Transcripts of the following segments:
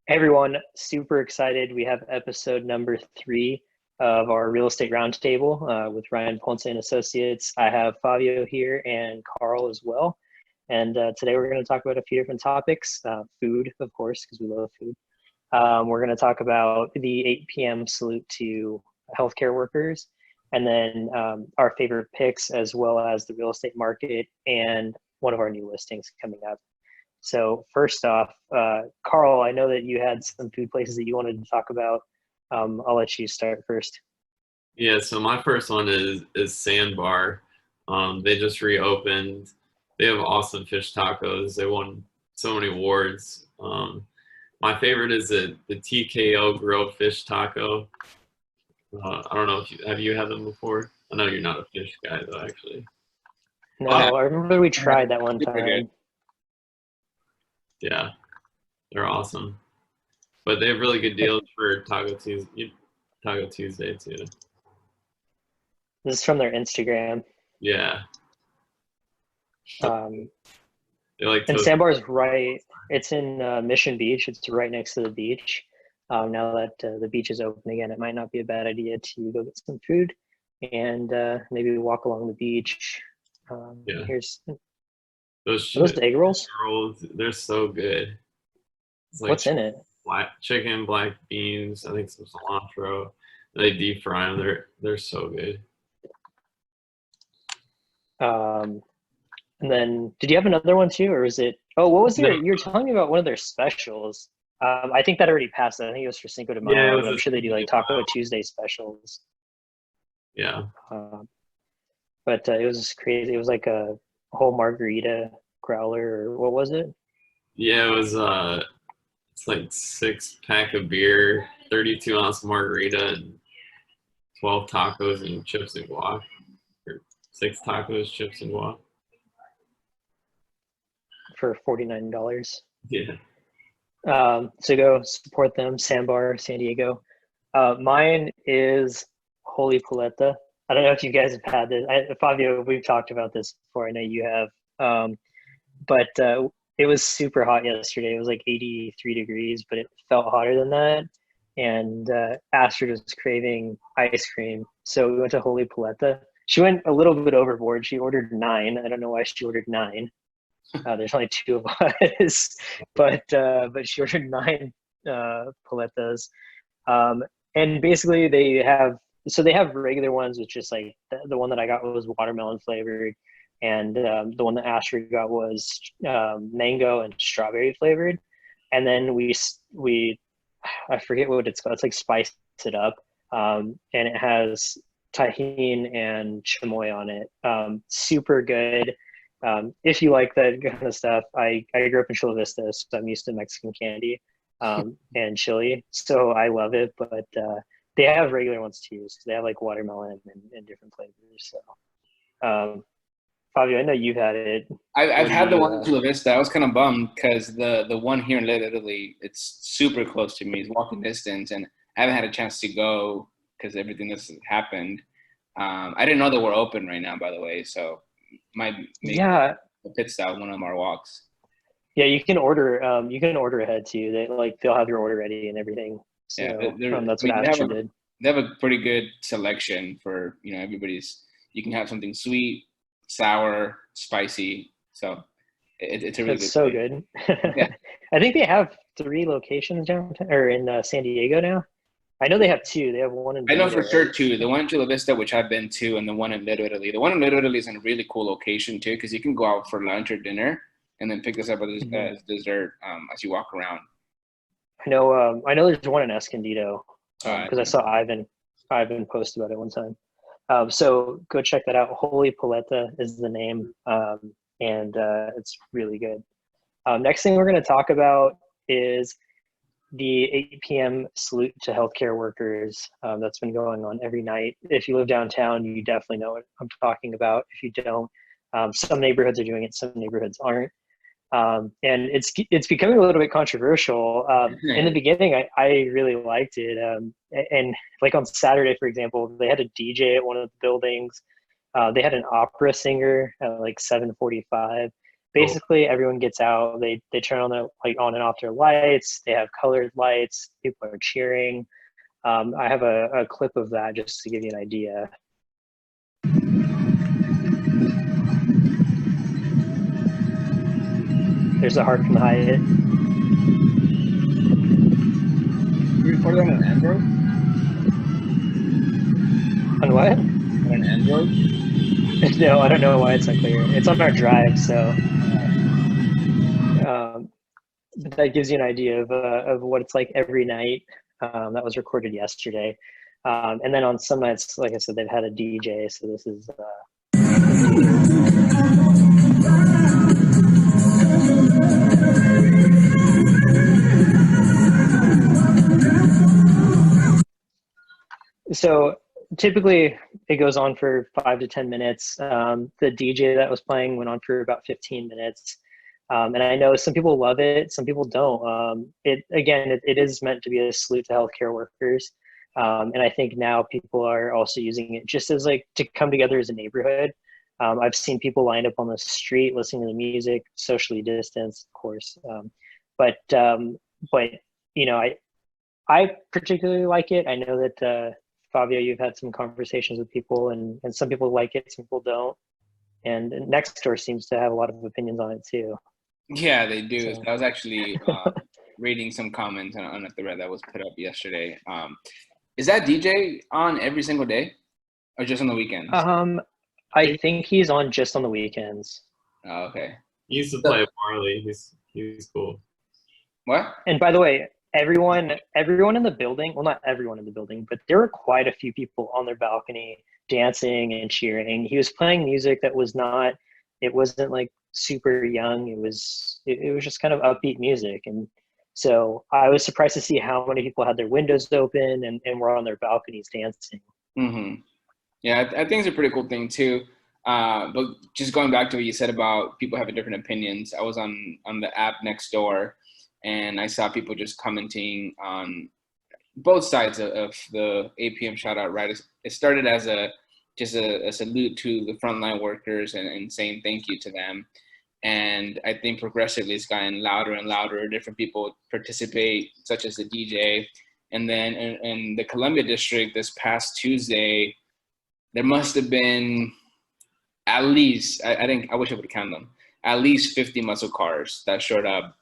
Hey everyone, super excited. We have episode number 3 of our real estate roundtable with Ryan.Ponce and Associates. I have Fabio here and Carl as well. And today we're going to talk about a few different topics. Food, of course, because we love food. We're going to talk about the 8 p.m. salute to healthcare workers, and then our favorite picks, as well as the real estate market and one of our new listings coming up. So first off, Carl, I know that you had some food places that you wanted to talk about. I'll let you start first. Yeah, so my first one is Sandbar. They just reopened. They have awesome fish tacos. They won so many awards. My favorite is the TKO grilled fish taco. I don't know if you had them before. I know you're not a fish guy though, actually. No, I remember we Yeah, tried that one super good. time. Yeah, they're awesome. But they have really good deals for Taco Tuesday too. This is from their Instagram. Yeah, Um, they like and toast. Sandbar is right. It's in Mission Beach. It's right next to the beach. Now that the beach is open again, it might not be a bad idea to go get some food and maybe walk along the beach. Yeah, Here's those are those the egg rolls? rolls, they're so good. It's like What's in it? black chicken, black beans, I think some cilantro. They deep fry them. They're so good. Um, And then, did you have another one too, or was it? Oh, what was No, you were telling me about one of their specials. I think that already passed. I think it was for Cinco de yeah, it Mayo, was but I'm a sure they do like Taco Tuesday specials. yeah, Uh, but it was crazy. It was like a whole margarita growler, or what was it? yeah. It was it's like 6 pack of beer, 32 ounce margarita, and 12 tacos and chips and guac, or 6 tacos, chips and guac. For $49. Yeah, So go support them, Sandbar, San Diego. Mine is Holy Paleta. I don't know if you guys have had this. Fabio, we've talked about this before. I know you have. But it was super hot yesterday. It was like 83 degrees, but it felt hotter than that. And Astrid was craving ice cream. So we went to Holy Paleta. She went a little bit overboard. She ordered 9. I don't know why she ordered 9. There's only 2 of us, but she ordered 9 paletas. Um, and basically they have regular ones, which is like the one that I got was watermelon flavored, and the one that Astrid got was mango and strawberry flavored. And then we I forget what it's called. It's like spice it up, and it has tahine and chamoy on it. Super good. If you like that kind of stuff, I grew up in Chula Vista, so I'm used to Mexican candy and chili, so I love it. But they have regular ones too. So they have like watermelon and different flavors. So, Fabio, I know you've had it. I've What do had the you? one in Chula Vista. I was kind of bummed because the one here in Little Italy, it's super close to me. It's walking distance, and I haven't had a chance to go because everything that's happened. I didn't know they were open right now, by the way, so might make Yeah, a pit stop one of our walks. yeah, you can order. You can order ahead too. They'll have your order ready and everything. Yeah, So I that's what mean, Astrid did. they have a pretty good selection for everybody's. You can have something sweet, sour, spicy. So it's a really It's good so place. good. Yeah, I think they have 3 locations downtown or in San Diego now. I know they have 2. They have one in I know Vita, for sure right? too. The one in Chula Vista, which I've been to, and the one in Little Italy. The one in Little Italy is in a really cool location too, because you can go out for lunch or dinner, and then pick this up Mhm. as dessert as you walk around. I know there's one in Escondido Uh, because I saw Ivan post about it one time. So go check that out. Holy Paleta is the name, and it's really good. Next thing we're going to talk about is the 8 p.m. salute to healthcare workers that's been going on every night. If you live downtown, you definitely know what I'm talking about. If you don't, some neighborhoods are doing it, some neighborhoods aren't. And it's becoming a little bit controversial. In the beginning, I really liked it, and like on Saturday, for example, they had a DJ at one of the buildings. They had an opera singer at like 7:45. basically everyone gets out. They turn on their like on and off their lights. They have colored lights. People are cheering. I have a clip of that just to give you an idea. There's a heart from the Hyatt. You recorded on an Android? On what? On an Android? No, I don't know why it's unclear. It's on our drive, so but that gives you an idea of what it's like every night. That was recorded yesterday, and then on some nights, like I said, they've had a DJ. So this is. So typically it goes on for 5 to 10 minutes. The DJ that was playing went on for about 15 minutes. And I know some people love it, some people don't. It is meant to be a salute to healthcare workers. And I think now people are also using it just as like to come together as a neighborhood. I've seen people lined up on the street listening to the music, socially distanced, of course. But you know, I particularly like it. I know that Fabio, you've had some conversations with people, and some people like it, some people don't. And Nextdoor seems to have a lot of opinions on it too. Yeah, they do. So. I was actually reading some comments on a thread that was put up yesterday. Is that DJ on every single day, or just on the weekends? I think he's on just on the weekends. Oh, okay. He used to play Marley. He's cool. What? And by the way, everyone in the building, well, not everyone in the building, but there were quite a few people on their balcony dancing and cheering. He was playing music that it wasn't like super young. It was just kind of upbeat music. And so I was surprised to see how many people had their windows open and were on their balconies dancing. Mm-hmm. Yeah, I think it's a pretty cool thing too. But just going back to what you said about people having different opinions, I was on the app Nextdoor, and I saw people just commenting on both sides of the 8 p.m. shout out, right? It started as a salute to the frontline workers and saying thank you to them. And I think progressively it's gotten louder and louder. Different people participate, such as the DJ. And then in the Columbia district this past Tuesday, there must have been at least, I wish I would count them, at least 50 muscle cars that showed up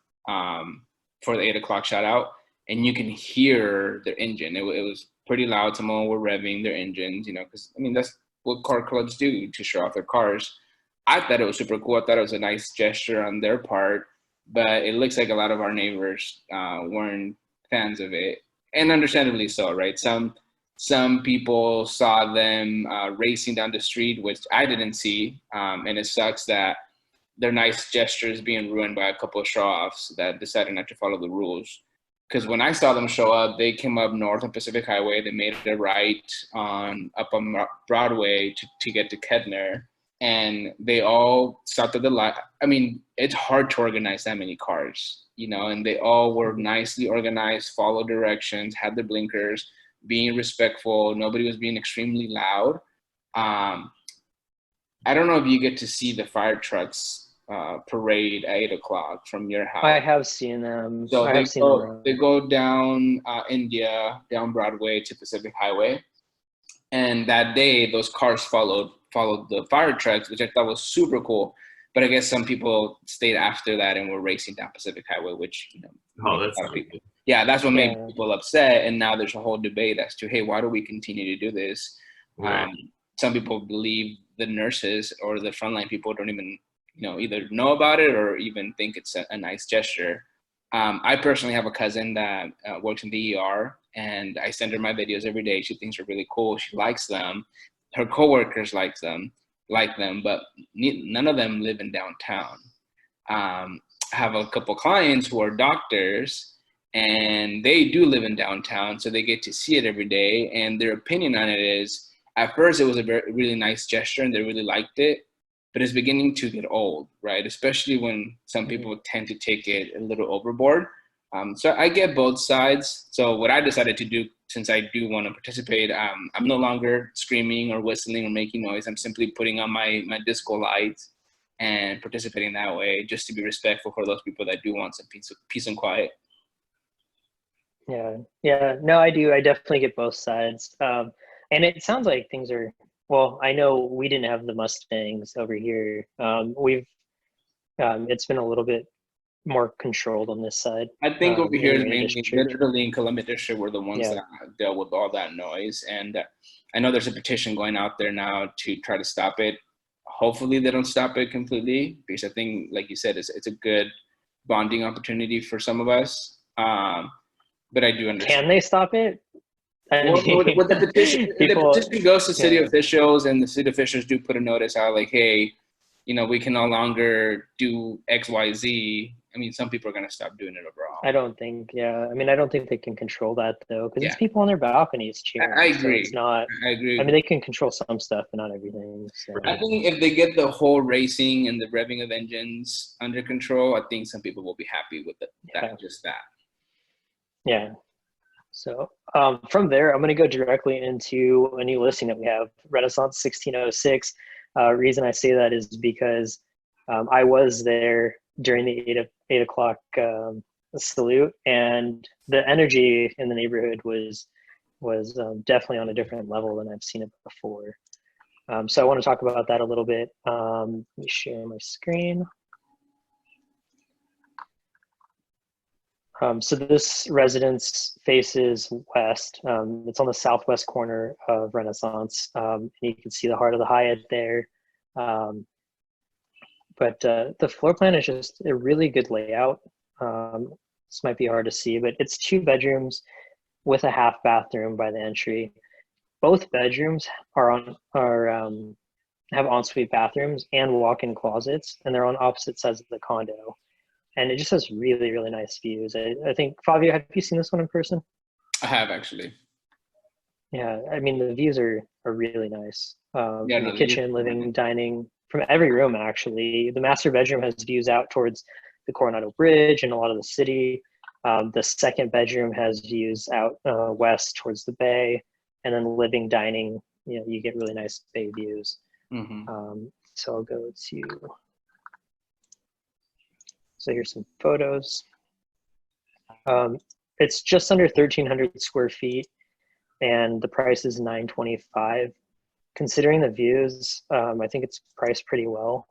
for the 8 o'clock shout out, and you can hear their engine. It was pretty loud. Some of them were revving their engines, because I mean, that's what car clubs do to show off their cars. I thought it was super cool. I thought it was a nice gesture on their part, but it looks like a lot of our neighbors weren't fans of it, and understandably so, right? Some people saw them racing down the street, which I didn't see, and it sucks that their nice gestures being ruined by a couple of show-offs that decided not to follow the rules. Because when I saw them show up, they came up north on Pacific Highway. They made a right up on Broadway to get to Kettner, and they all stopped at the light. I mean, it's hard to organize that many cars, and they all were nicely organized, followed directions, had their blinkers, being respectful. Nobody was being extremely loud. I don't know if you get to see the fire trucks parade at 8 o'clock from your house. I have seen them. So they go down India, down Broadway to Pacific Highway. And that day, those cars followed the fire trucks, which I thought was super cool. But I guess some people stayed after that and were racing down Pacific Highway, which, that's people. Yeah, that's what made people upset. And now there's a whole debate as to, hey, why do we continue to do this? Right. Some people believe the nurses or the frontline people don't even, either know about it or even think it's a nice gesture. I personally have a cousin that works in the ER, and I send her my videos every day. She thinks they're really cool. She likes them. Her coworkers like them, but none of them live in downtown. I have a couple clients who are doctors, and they do live in downtown, so they get to see it every day. And their opinion on it is, at first it was a really nice gesture, and they really liked it, but it's beginning to get old, right? Especially when some people tend to take it a little overboard. So I get both sides. So what I decided to do, since I do want to participate, I'm no longer screaming or whistling or making noise. I'm simply putting on my disco lights and participating that way, just to be respectful for those people that do want some peace and quiet. Yeah, no, I do. I definitely get both sides. And it sounds like things are, well, I know we didn't have the Mustangs over here. It's been a little bit more controlled on this side. I think over here is in mainly Italy and Columbia District were the ones that dealt with all that noise. And I know there's a petition going out there now to try to stop it. Hopefully they don't stop it completely, because I think, like you said, it's a good bonding opportunity for some of us. But I do understand. Can they stop it? With the petition, the petition goes to city officials, and the city officials do put a notice out like, hey, we can no longer do X, Y, Z. I mean, some people are going to stop doing it overall. I don't think they can control that, though, because it's people on their balconies cheering. I agree. So it's not. I agree. I mean, they can control some stuff, but not everything. So. I think if they get the whole racing and the revving of engines under control, I think some people will be happy with just that. Yeah. So from there, I'm going to go directly into a new listing that we have, Renaissance 1606. Reason I say that is because I was there during the 8 o'clock salute, and the energy in the neighborhood was definitely on a different level than I've seen it before. So I want to talk about that a little bit. Let me share my screen. So this residence faces west. It's on the southwest corner of Renaissance. And you can see the heart of the Hyatt there. But the floor plan is just a really good layout. This might be hard to see, but it's 2 bedrooms with a half bathroom by the entry. Both bedrooms have ensuite bathrooms and walk-in closets, and they're on opposite sides of the condo. And it just has really, really nice views. I think, Fabio, have you seen this one in person? I have, actually. Yeah, I mean, the views are really nice. The kitchen, living, dining, from every room, actually. The master bedroom has views out towards the Coronado Bridge and a lot of the city. The second bedroom has views out west towards the bay. And then living, dining, you get really nice bay views. Mm-hmm. So I'll go to... So here's some photos. It's just under 1,300 square feet, and the price is $925. Considering the views, I think it's priced pretty well.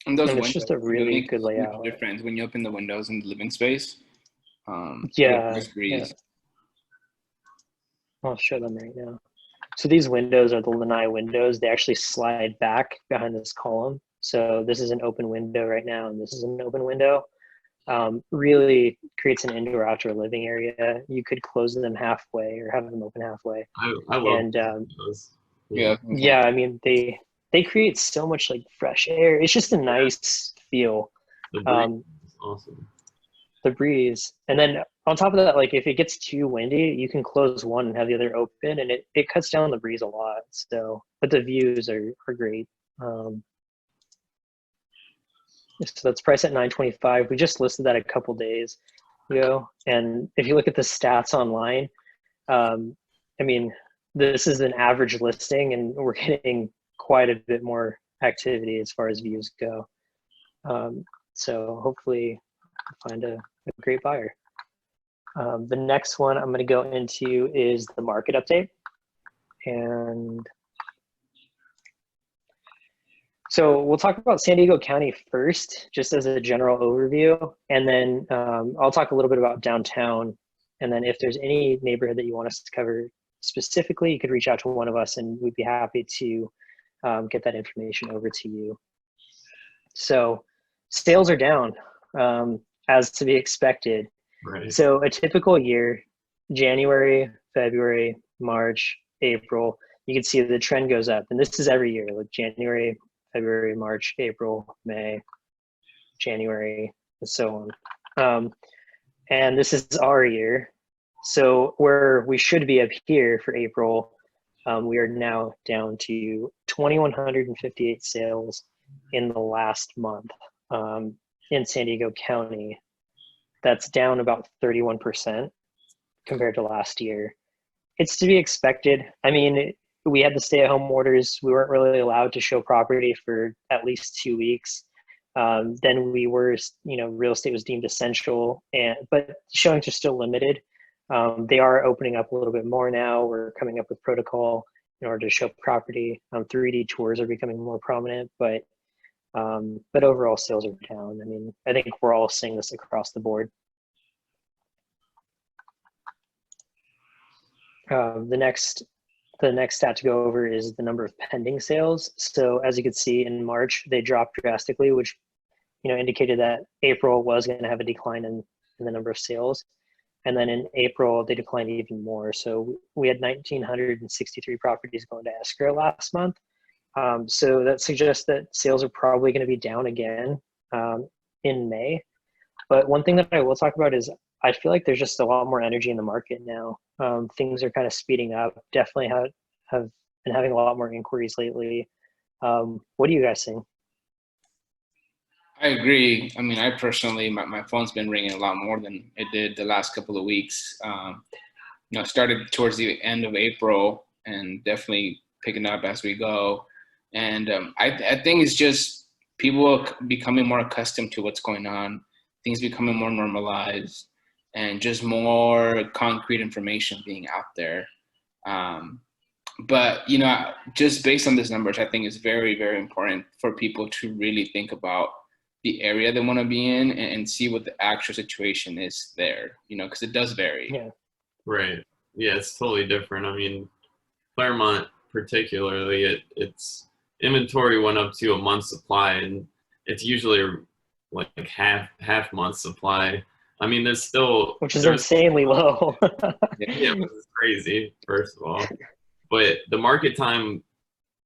And it's just a really good layout. Difference when you open the windows in the living space. Nice breeze. I'll show them right now. So these windows are the lanai windows. They actually slide back behind this column. So this is an open window right now, and this is an open window. Really creates an indoor-outdoor living area. You could close them halfway or have them open halfway. I love those. Yeah. I mean, they create so much like fresh air. It's just a nice feel. The breeze is awesome. The breeze, and then on top of that, like if it gets too windy, you can close one and have the other open, and it cuts down the breeze a lot. So, but the views are great. So that's priced at $925. We just listed that a couple days ago, and if you look at the stats online, I mean, this is an average listing, and we're getting quite a bit more activity as far as views go. So hopefully, I'll find a great buyer. The next one I'm going to go into is the market update, and so we'll talk about San Diego County first, just as a general overview, and then I'll talk a little bit about downtown, and then if there's any neighborhood that you want us to cover specifically, you could reach out to one of us, and we'd be happy to get that information over to you. So sales are down, as to be expected. Right. So a typical year, January, February, March, April, you can see the trend goes up, and this is every year, like January, February, March, April, May, January, and so on. And this is our year. So where we should be up here for April, we are now down to 2,158 sales in the last month in San Diego County. That's down about 31% compared to last year. It's to be expected. I mean, we had the stay-at-home orders. We weren't really allowed to show property for at least 2 weeks. Then we were, real estate was deemed essential, but showings are still limited. They are opening up a little bit more now. We're coming up with protocol in order to show property. 3D tours are becoming more prominent, but overall sales are down. I mean, I think we're all seeing this across the board. The next stat to go over is the number of pending sales. So as you can see, in March, they dropped drastically, which indicated that April was going to have a decline in the number of sales. And then in April, they declined even more. So we had 1,963 properties going to escrow last month. So that suggests that sales are probably going to be down again in May. But one thing that I will talk about is I feel like there's just a lot more energy in the market now. Things are kind of speeding up. Definitely have been having a lot more inquiries lately. What do you guys think? I agree. I mean, I personally, my phone's been ringing a lot more than it did the last couple of weeks. Started towards the end of April and definitely picking up as we go. And I think it's just people becoming more accustomed to what's going on, things becoming more normalized, and just more concrete information being out there. But, just based on these numbers, I think it's very, very important for people to really think about the area they want to be in and see what the actual situation is there, because it does vary. Yeah. Right. Yeah, it's totally different. I mean, Claremont particularly, its inventory went up to a month's supply, and it's usually like half month supply. I mean, which is insanely low. Yeah, it's crazy, first of all. But the market time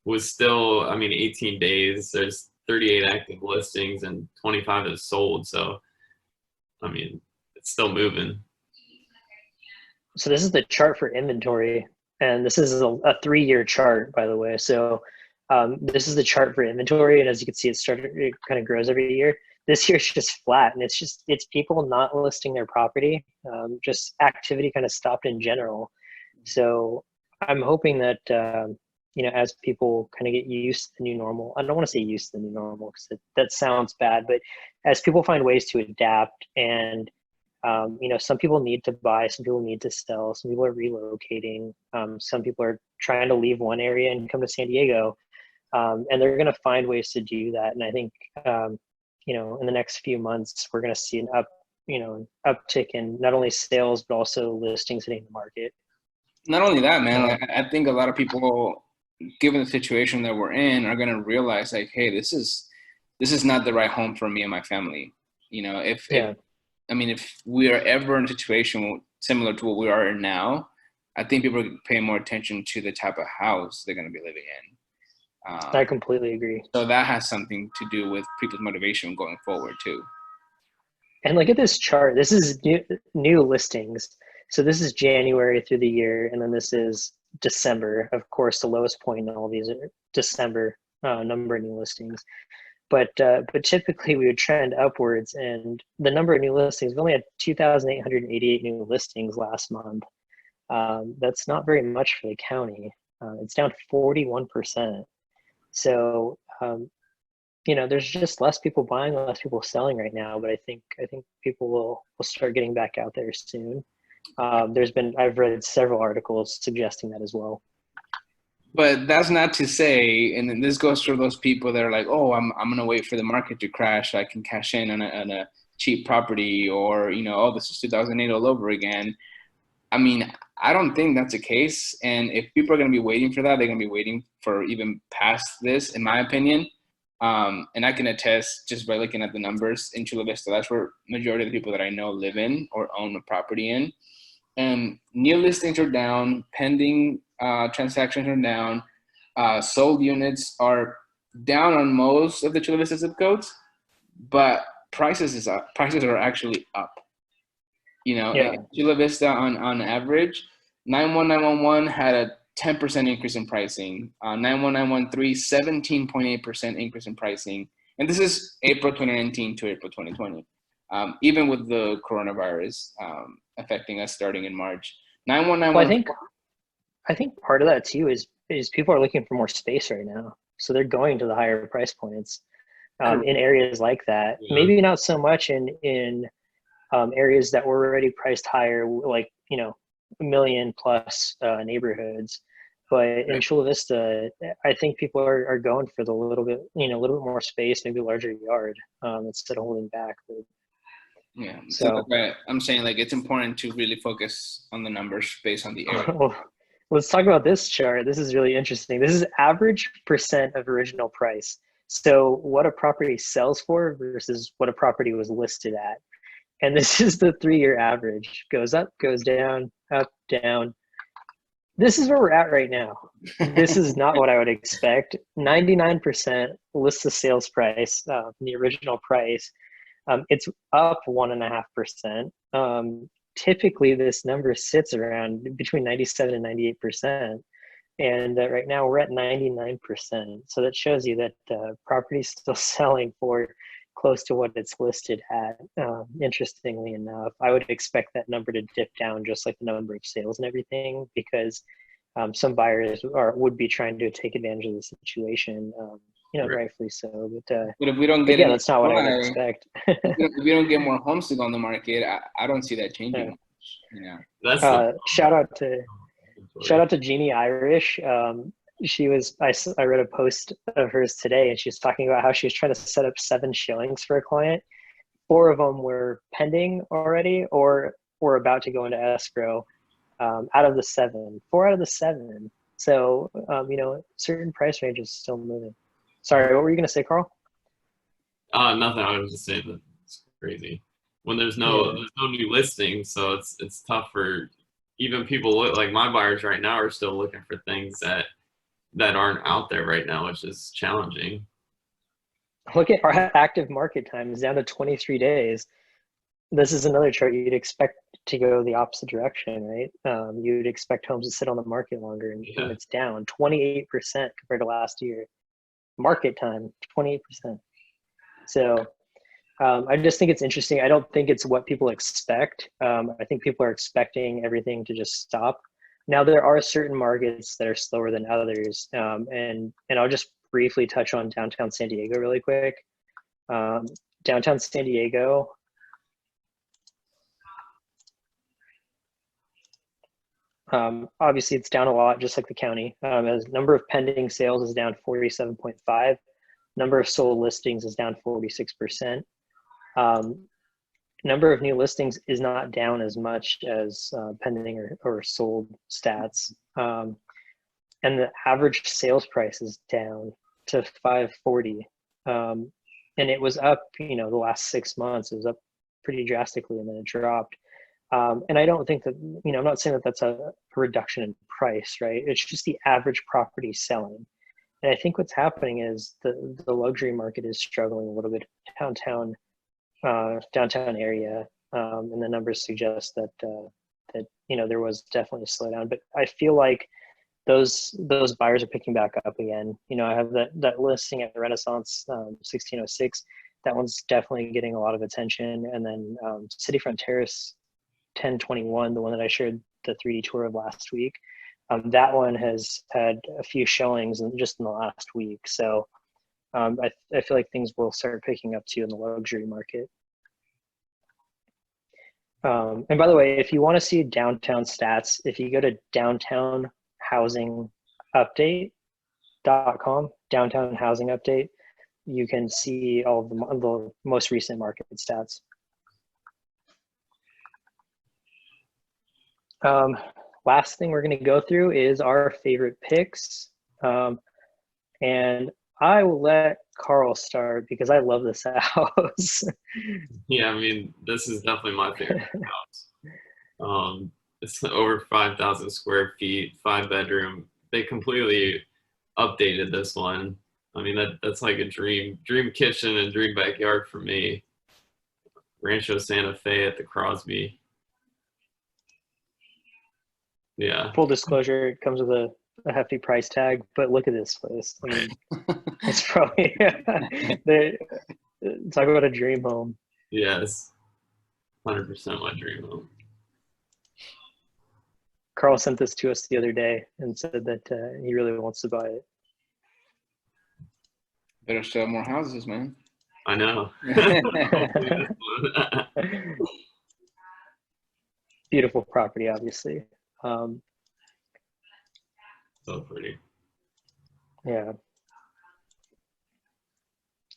was still, 18 days. There's 38 active listings and 25 is sold. So, it's still moving. So this is the chart for inventory, and this is a 3-year chart, by the way. So this is the chart for inventory, and as you can see, it kind of grows every year. This year's just flat, and it's people not listing their property. Just activity kind of stopped in general. So I'm hoping that as people kind of get used to the new normal, I don't want to say used to the new normal because that sounds bad, but as people find ways to adapt and some people need to buy, some people need to sell, some people are relocating, some people are trying to leave one area and come to San Diego, and they're going to find ways to do that. And I think in the next few months we're going to see an uptick in not only sales but also listings hitting the market. Not only that, man, I think a lot of people, given the situation that we're in, are going to realize like, hey, this is not the right home for me and my family. If we are ever in a situation similar to what we are in now, I think people are paying more attention to the type of house they're going to be living in. I completely agree. So that has something to do with people's motivation going forward too. And look at this chart. This is new listings. So this is January through the year, and then this is December. Of course, the lowest point in all these are December number of new listings. But typically we would trend upwards, and the number of new listings, we only had 2,888 new listings last month. That's not very much for the county. It's down 41%. So, there's just less people buying, less people selling right now, but I think people will start getting back out there soon. I've read several articles suggesting that as well. But that's not to say, and then this goes for those people that are like, oh, I'm going to wait for the market to crash so I can cash in on a cheap property, or, oh, this is 2008 all over again. I mean, I don't think that's the case. And if people are going to be waiting for that, they're going to be waiting for even past this, in my opinion. And I can attest just by looking at the numbers in Chula Vista, that's where majority of the people that I know live in or own a property in. And new listings are down, pending transactions are down, sold units are down on most of the Chula Vista zip codes, but prices are actually up. In Chula Vista on average, 91911 had a 10% increase in pricing. 91913, 17.8% increase in pricing. And this is April 2019 to April 2020. Even with the coronavirus affecting us starting in March. 91913. Well, I think part of that too is is people are looking for more space right now, so they're going to the higher price points in areas like that. Yeah. Maybe not so much in areas that were already priced higher, like $1 million plus neighborhoods. But in Chula Vista, I think people are going for the little bit more space, maybe a larger yard, instead of holding back. Yeah. So I'm saying like it's important to really focus on the numbers based on the area. well, let's talk about this chart. This is really interesting. This is average percent of original price. So what a property sells for versus what a property was listed at. And this is the 3-year average. Goes up, goes down, up, down. This is where we're at right now. This is not what I would expect. 99% lists the sales price, the original price. It's up 1.5%. Typically, this number sits around between 97 and 98%. And right now we're at 99%. So that shows you that property is still selling for close to what it's listed at. Interestingly enough, I would expect that number to dip down just like the number of sales and everything, because some buyers would be trying to take advantage of the situation, rightfully so. But if we don't get that's not what I would expect. if we don't get more homes to go on the market, I don't see that changing. That's shout out to Jeannie Irish. I read a post of hers today, and she was talking about how she was trying to set up 7 showings for a client. 4 of them were pending already or were about to go into escrow. Out of the 7, 4 out of the 7. So, certain price ranges still moving. Sorry, what were you going to say, Carl? Nothing. I was just saying that it's crazy when there's no new listings, so it's tough for even people like my buyers right now are still looking for things that aren't out there right now, which is challenging. Look at our active market time is down to 23 days. This is another chart you'd expect to go the opposite direction, right? You'd expect homes to sit on the market longer, and it's down 28% compared to last year. Market time, 28%. So I just think it's interesting. I don't think it's what people expect. I think people are expecting everything to just stop. Now, there are certain markets that are slower than others, and I'll just briefly touch on downtown San Diego really quick. Downtown San Diego, obviously it's down a lot, just like the county. As number of pending sales is down 47.5. Number of sold listings is down 46%. Number of new listings is not down as much as pending or sold stats. And the average sales price is down to $540. And it was up, the last 6 months, it was up pretty drastically, and then it dropped. And I don't think that, I'm not saying that that's a reduction in price, right? It's just the average property selling. And I think what's happening is the luxury market is struggling a little bit downtown area. And the numbers suggest that there was definitely a slowdown, but I feel like those buyers are picking back up again. I have that listing at the Renaissance, 1606. That one's definitely getting a lot of attention. And then Cityfront Terrace 1021, the one that I shared the 3D tour of last week, that one has had a few showings just in the last week. So I feel like things will start picking up too in the luxury market. And by the way, if you want to see downtown stats, if you go to downtownhousingupdate.com, downtown housing update, you can see all of the most recent market stats. Last thing we're going to go through is our favorite picks. And I will let Carl start because I love this house. Yeah, I mean, this is definitely my favorite house. It's over 5,000 square feet, 5-bedroom. They completely updated this one. I mean, that's like a dream kitchen and dream backyard for me. Rancho Santa Fe at the Crosby. Yeah. Full disclosure, it comes with a hefty price tag, but look at this place. I mean, it's probably talk about a dream home. Yes, 100% my dream home. Carl sent this to us the other day and said that he really wants to buy it. Better sell more houses, man. I know. Beautiful property, obviously. So pretty. Yeah.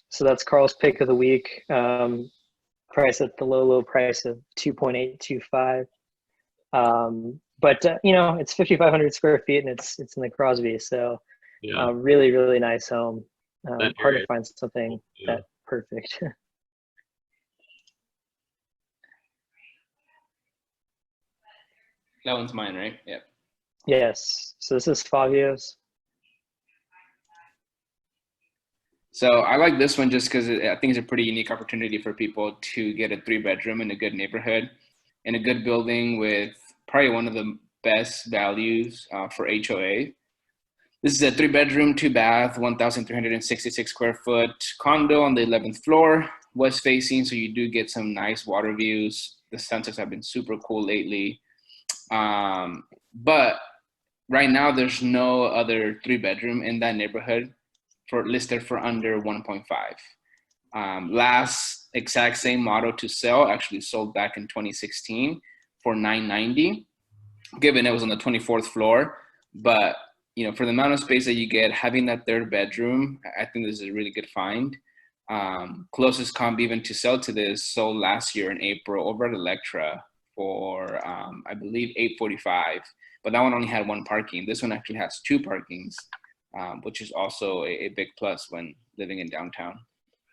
So that's Carl's pick of the week. Price at the low price of 2.825. But you know, it's 5,500 square feet and it's in the Crosby. So Yeah. really, really nice home. Hard to find something that perfect. That one's mine, right? Yep. Yes. So this is Fabio's. So I like this one just because I think it's a pretty unique opportunity for people to get a 3-bedroom in a good neighborhood, in a good building with probably one of the best values for HOA. This is a 3-bedroom, 2-bath, 1,366 square foot condo on the 11th floor, west facing, so you do get some nice water views. The sunsets have been super cool lately. But right now there's no other 3-bedroom in that neighborhood listed for under 1.5. Last exact same model to sell actually sold back in 2016 for $990, given it was on the 24th floor. But you know, for the amount of space that you get, having that 3rd bedroom, I think this is a really good find. Closest comp even to sell to this sold last year in April over at Electra for I believe $845, but that one only had 1 parking. This one actually has 2 parkings. Which is also a big plus when living in downtown.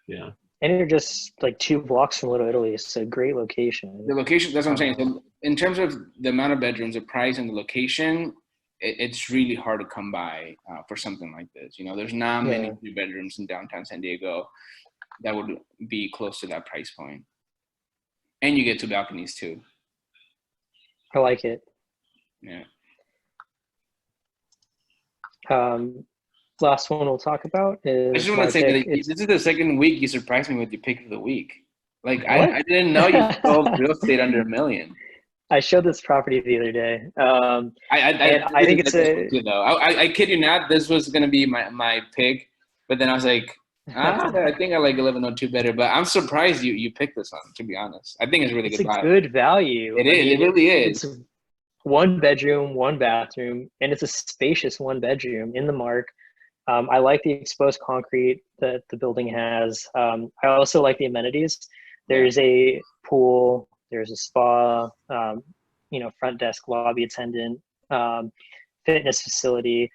Yeah. And you're just like 2 blocks from Little Italy. It's a great location. The location, that's what I'm saying. So in terms of the amount of bedrooms, the price, and the location, it's really hard to come by for something like this. You know, there's not many 3 bedrooms in downtown San Diego that would be close to that price point. And you get 2 balconies too. I like it. Yeah. Last one we'll talk about is. I just want to say that this is the second week you surprised me with your pick of the week. Like I didn't know you sold real estate under $1 million. I showed this property the other day. I think it's though. I kid you not, this was gonna be my pick, but then I was like, I think I like 1102 better. But I'm surprised you picked this one. To be honest, I think it's really it's good. It's a good value. It is. It really is. It's 1 bedroom, 1 bathroom, and it's a spacious 1 bedroom in the Mark. I like the exposed concrete that the building has. I also like the amenities. There's a pool, there's a spa, you know, front desk, lobby attendant, fitness facility.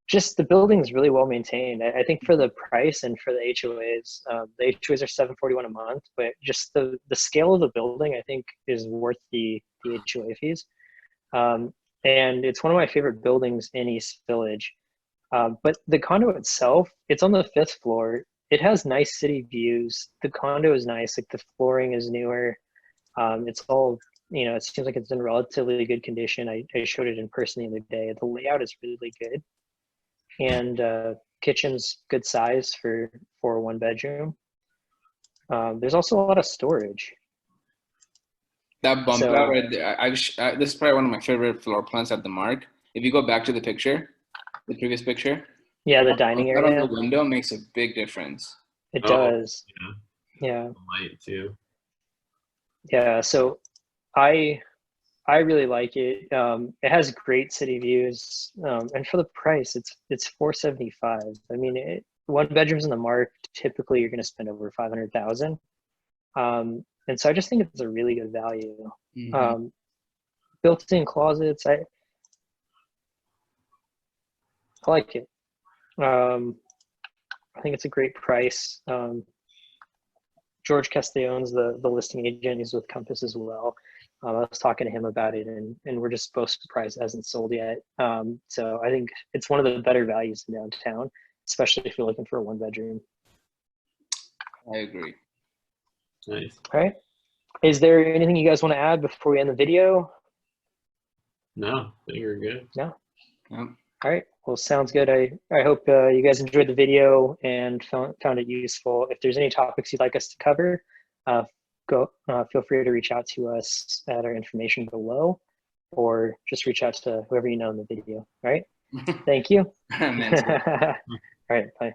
Just the building is really well maintained. I think for the price and for the HOAs are $741 a month, but just the scale of the building, I think, is worth the HOA fees. And it's one of my favorite buildings in East Village. But the condo itself, it's on the 5th floor. It has nice city views. The condo is nice. Like the flooring is newer. It's all, you know, it seems like it's in relatively good condition. I showed it in person the other day. The layout is really good. And kitchen's good size for a 1 bedroom. There's also a lot of storage. That bump out right there, this is probably one of my favorite floor plans at the Mark. If you go back to the picture, the previous picture. Yeah, the dining area. On the window makes a big difference. It does. Yeah. Light too. Yeah. So I really like it. It has great city views, and for the price, it's $475. I mean, 1 bedroom's in the Mark. Typically, you're going to spend over $500,000. And so I just think it's a really good value. Mm-hmm. Built-in closets. I like it. I think it's a great price. George Castellon's the listing agent. He's with Compass as well. I was talking to him about it, and we're just both surprised it hasn't sold yet. So I think it's one of the better values in downtown, especially if you're looking for a 1 bedroom. I agree. Nice. All right. Is there anything you guys want to add before we end the video? No, I think you're good. No? Yep. All right. Well, sounds good. I hope you guys enjoyed the video and found it useful. If there's any topics you'd like us to cover, feel free to reach out to us at our information below. or just reach out to whoever you know in the video. All right. Thank you. Man, All right. Bye.